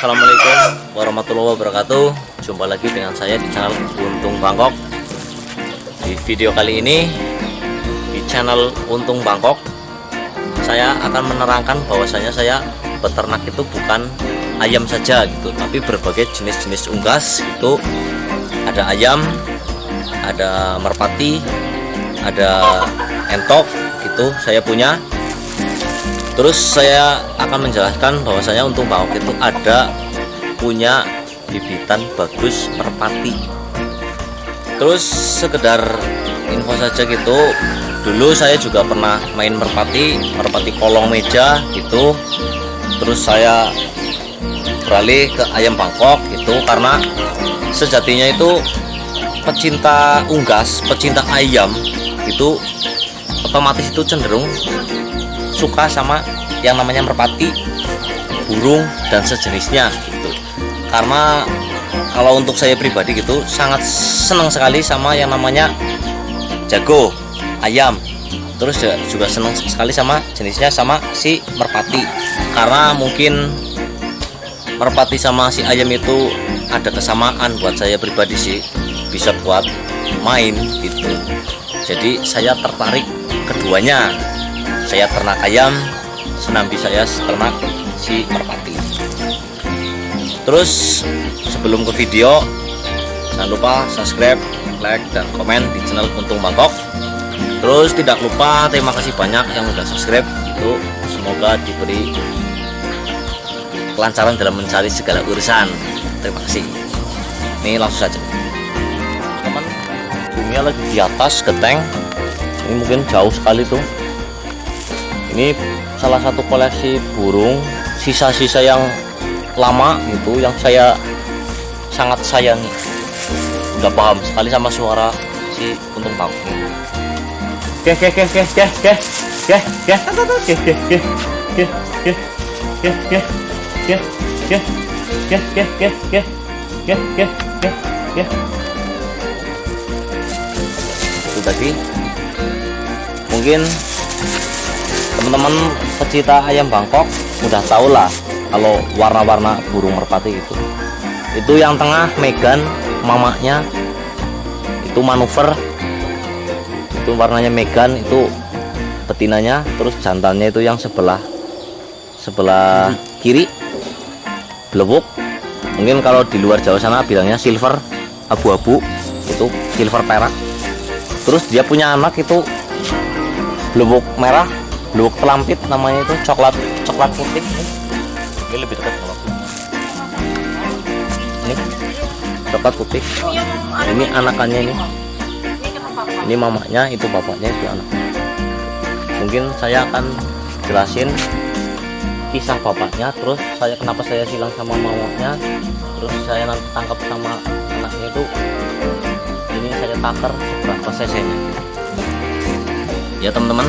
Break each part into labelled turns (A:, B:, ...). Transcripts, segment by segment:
A: Assalamualaikum warahmatullahi wabarakatuh. Jumpa lagi dengan saya di channel Untung Bangkok. Di video kali ini di channel Untung Bangkok, saya akan menerangkan bahwasanya saya beternak itu bukan ayam saja gitu, tapi berbagai jenis-jenis unggas itu. Ada ayam, ada merpati, ada entok gitu saya punya. Terus saya akan menjelaskan bahwasanya Untung Bangkok itu ada punya bibitan bagus merpati. Terus sekedar info saja gitu, dulu saya juga pernah main merpati kolong meja gitu. Terus saya beralih ke ayam Bangkok gitu, karena sejatinya itu pecinta unggas, pecinta ayam itu otomatis itu cenderung suka sama yang namanya merpati, burung dan sejenisnya gitu. Karena kalau untuk saya pribadi gitu sangat senang sekali sama yang namanya jago ayam. Terus juga senang sekali sama jenisnya sama si merpati, karena mungkin merpati sama si ayam itu ada kesamaan buat saya pribadi sih, bisa buat main gitu. Jadi saya tertarik keduanya. Saya ternak ayam, senambi saya ternak si merpati. Terus sebelum ke video, jangan lupa subscribe, like, dan komen di channel Untung Bangkok. Terus tidak lupa, terima kasih banyak yang udah subscribe itu. Semoga diberi kelancaran dalam mencari segala urusan. Terima kasih. Ini langsung saja, teman. Bumia lagi di atas genteng. Ini mungkin jauh sekali tuh. Ini salah satu koleksi burung sisa-sisa yang lama gitu, yang saya sangat sayangi. Udah paham sekali sama suara si Untung Bangkok. Itu tadi mungkin teman-teman pecinta ayam Bangkok udah tau lah kalau warna-warna burung merpati itu yang tengah Megan, mamanya itu manuver, itu warnanya Megan, itu betinanya. Terus jantannya itu yang sebelah kiri blewuk, mungkin kalau di luar Jawa sana bilangnya silver abu-abu, itu silver perak. Terus dia punya anak itu blewuk merah, blewuk pelampit, namanya itu coklat putih. Ini lebih dekat kalau ini coklat putih. Ini anakannya ini mamanya, itu bapaknya, itu anaknya. Mungkin saya akan jelasin kisah bapaknya, terus kenapa saya silang sama mamanya, terus saya nanti tangkap sama anaknya itu. Ini saya takar seberapa cc-nya ya teman-teman.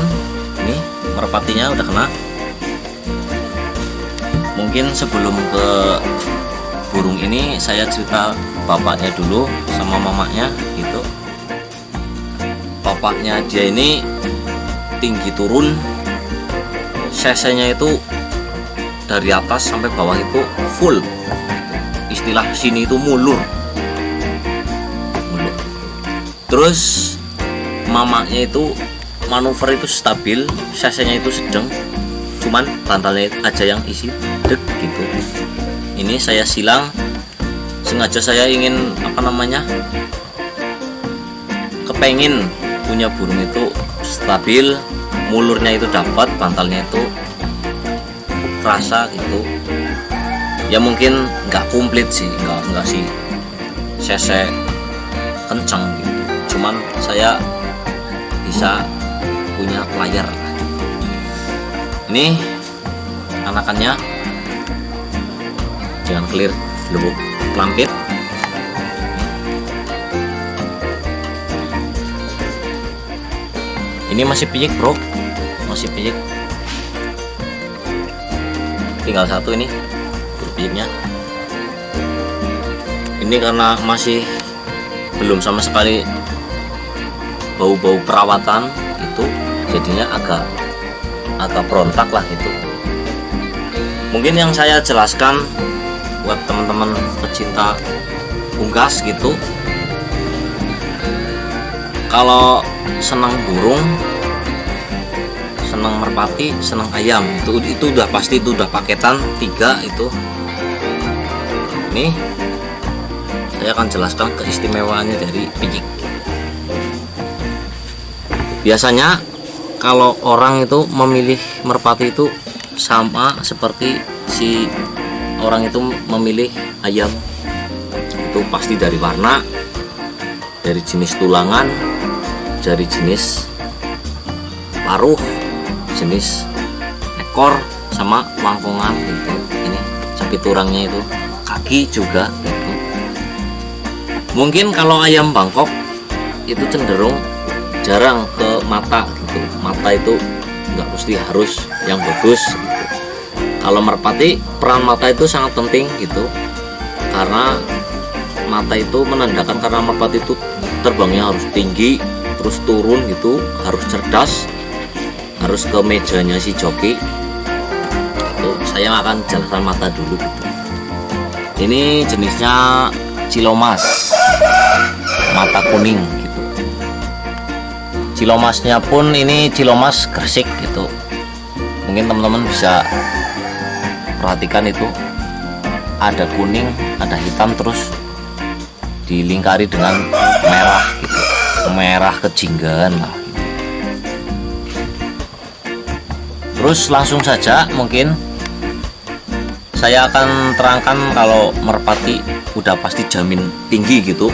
A: Ini merpatinya udah kena. Mungkin sebelum ke burung ini saya cerita bapaknya dulu sama mamanya gitu. Bapaknya dia ini tinggi turun, cc-nya itu dari atas sampai bawah itu full. Istilah sini itu mulur. Terus mamanya itu manuver itu stabil, cc-nya itu sedang, cuman bantalnya aja yang isi dek gitu. Ini saya silang sengaja, saya ingin kepengin punya burung itu stabil, mulurnya itu dapat, bantalnya itu kerasa gitu. Ya mungkin nggak komplit sih, nggak sih cc kencang gitu, cuman saya bisa punya layar. Ini anakannya jangan clear blewuk pelampit. Ini masih piyik bro, masih piyik, tinggal satu ini piyiknya. Ini karena masih belum sama sekali bau-bau perawatan itu, jadinya agak berontak lah gitu. Mungkin yang saya jelaskan buat teman-teman pecinta unggas gitu, kalau senang burung, senang merpati, senang ayam, itu udah pasti, itu udah paketan 3 itu. Nih saya akan jelaskan keistimewaannya dari picik. Biasanya kalau orang itu memilih merpati itu sama seperti si orang itu memilih ayam, itu pasti dari warna, dari jenis tulangan, dari jenis paruh, jenis ekor, sama wangkongan gitu. Ini sapi turangnya itu, kaki juga gitu. Mungkin kalau ayam Bangkok itu cenderung jarang ke mata gitu. Mata itu nggak mesti harus yang bagus gitu. Kalau merpati, peran mata itu sangat penting gitu, karena mata itu menandakan, karena merpati itu terbangnya harus tinggi terus turun gitu, harus cerdas, harus ke mejanya si joki. Itu saya akan jelaskan mata dulu gitu. Ini jenisnya Cilomas, mata kuning gitu. Cilomasnya pun ini Cilomas Gresik gitu. Mungkin teman-teman bisa perhatikan, itu ada kuning, ada hitam, terus dilingkari dengan merah gitu, merah kejinggaan lah gitu. Terus langsung saja mungkin saya akan terangkan kalau merpati udah pasti jamin tinggi gitu.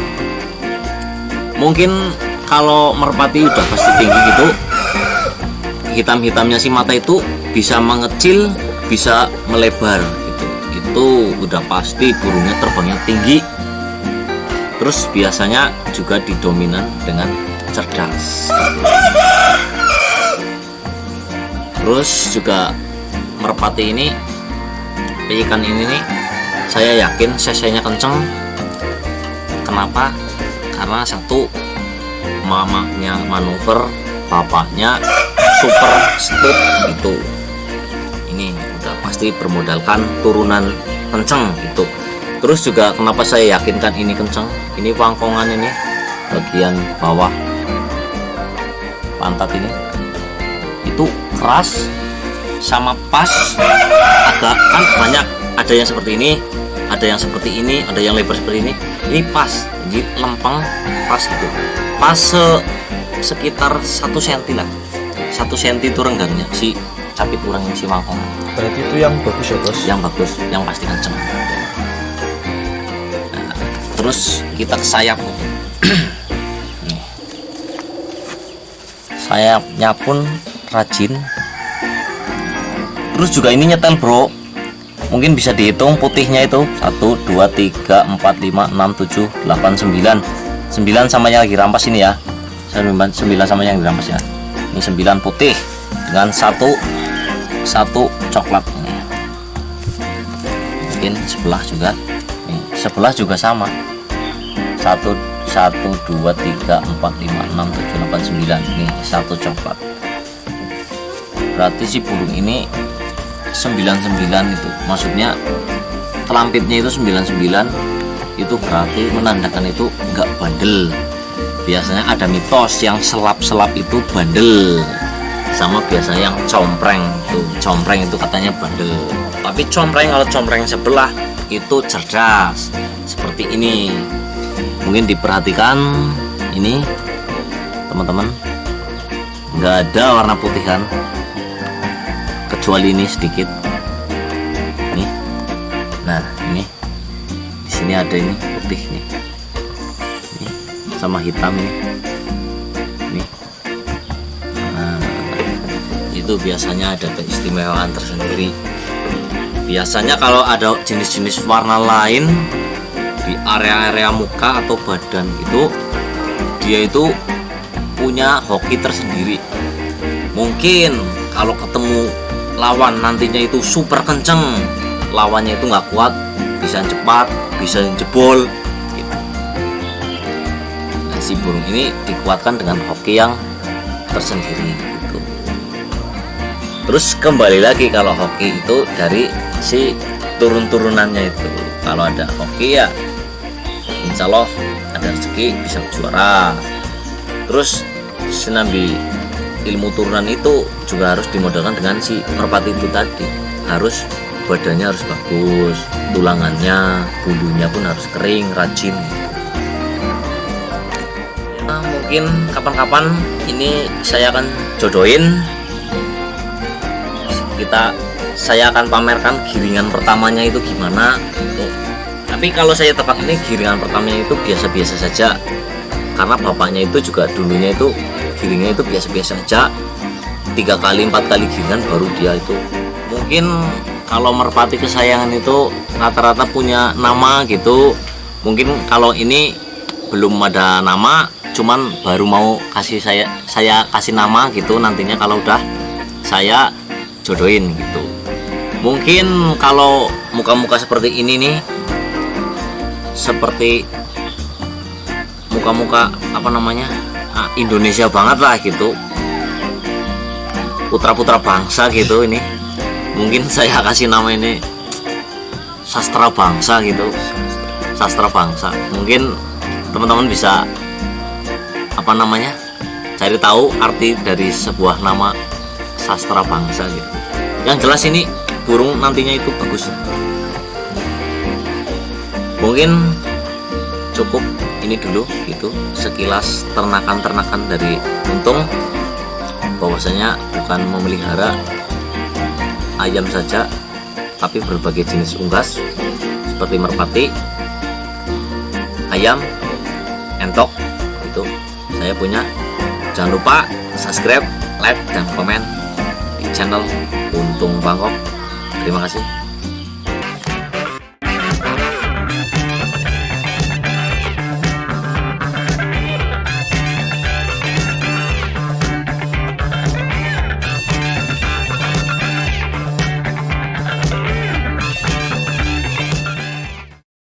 A: Mungkin kalau merpati udah pasti tinggi gitu, hitam-hitamnya si mata itu bisa mengecil, bisa melebar gitu. Itu udah pasti burungnya terbangnya tinggi. Terus biasanya juga didominan dengan cerdas gitu. Terus juga merpati ini, ikan ini nih, saya yakin cc-nya kenceng. Kenapa? Karena satu, mamanya manuver, bapaknya super stut gitu. Ini udah pasti bermodalkan turunan kenceng gitu. Terus juga kenapa saya yakinkan ini kenceng? Ini wangkongan ini, bagian bawah pantat ini, itu keras sama pas. Agak kan banyak, ada yang seperti ini, ada yang seperti ini, ada yang lebar seperti ini. Ini pas, jadi lempeng, pas gitu. Pas sekitar 1 cm lah, 1 cm itu renggangnya si capit turang si wangkongan.
B: Berarti itu yang bagus ya bos?
A: Yang bagus, yang pasti kenceng. Nah, terus kita ke sayap. Nih. Sayapnya pun rajin. Terus juga ini nyetel bro, mungkin bisa dihitung putihnya itu 1, 2, 3, 4, 5, 6, 7, 8, 9 sama yang lagi rampas ini ya. 9 sama yang dirampas ya. Ini 9 putih dengan satu coklat ini. Mungkin sebelah juga. Nih, sebelah juga sama. 1, 2, 3, 4, 5, 6, 7, 8, 9. Nih, 1 coklat. Berarti si burung ini 99 itu, maksudnya kelampitnya itu 99, itu berarti menandakan itu enggak bandel. Biasanya ada mitos yang selap-selap itu bandel, sama biasanya yang compreng itu katanya bandel. Tapi kalau compreng sebelah itu cerdas seperti ini. Mungkin diperhatikan ini teman-teman, enggak ada warna putihan kecuali ini sedikit nih. Nah ini di sini ada ini putih nih, sama hitam nih. Nah, itu biasanya ada keistimewaan tersendiri. Biasanya kalau ada jenis-jenis warna lain di area-area muka atau badan gitu, dia itu punya hoki tersendiri. Mungkin kalau ketemu lawan nantinya itu super kenceng, lawannya itu nggak kuat, bisa cepat, bisa jebol gitu. Nah, si burung ini dikuatkan dengan hoki yang tersendiri gitu. Terus kembali lagi, kalau hoki itu dari si turun-turunannya itu. Kalau ada hoki ya insya Allah ada rezeki bisa juara. Terus senambi ilmu turunan itu juga harus dimodalkan dengan si merpati itu tadi. Harus badannya harus bagus, tulangannya, bulunya pun harus kering, rajin. Nah, mungkin kapan-kapan ini saya akan jodohin. Saya akan pamerkan giringan pertamanya itu gimana. Tapi kalau saya tebak ini giringan pertamanya itu biasa-biasa saja, karena bapaknya itu juga dulunya itu giringnya itu biasa-biasa saja. 3 kali 4 kali giringan baru dia itu. Mungkin kalau merpati kesayangan itu rata-rata punya nama gitu. Mungkin kalau ini belum ada nama, cuman baru mau saya kasih nama gitu. Nantinya kalau udah saya jodohin gitu. Mungkin kalau muka-muka seperti ini nih, seperti muka-muka Indonesia banget lah gitu, putra-putra bangsa gitu. Ini mungkin saya kasih nama ini sastra bangsa gitu, sastra bangsa. Mungkin teman-teman bisa cari tahu arti dari sebuah nama sastra bangsa gitu. Yang jelas ini burung nantinya itu bagus. Mungkin cukup ini dulu gitu, sekilas ternakan-ternakan dari Untung. Bahwasanya bukan memelihara ayam saja, tapi berbagai jenis unggas seperti merpati, ayam, entok itu saya punya. Jangan lupa subscribe, like, dan komen di channel Untung Bangkok. Terima kasih.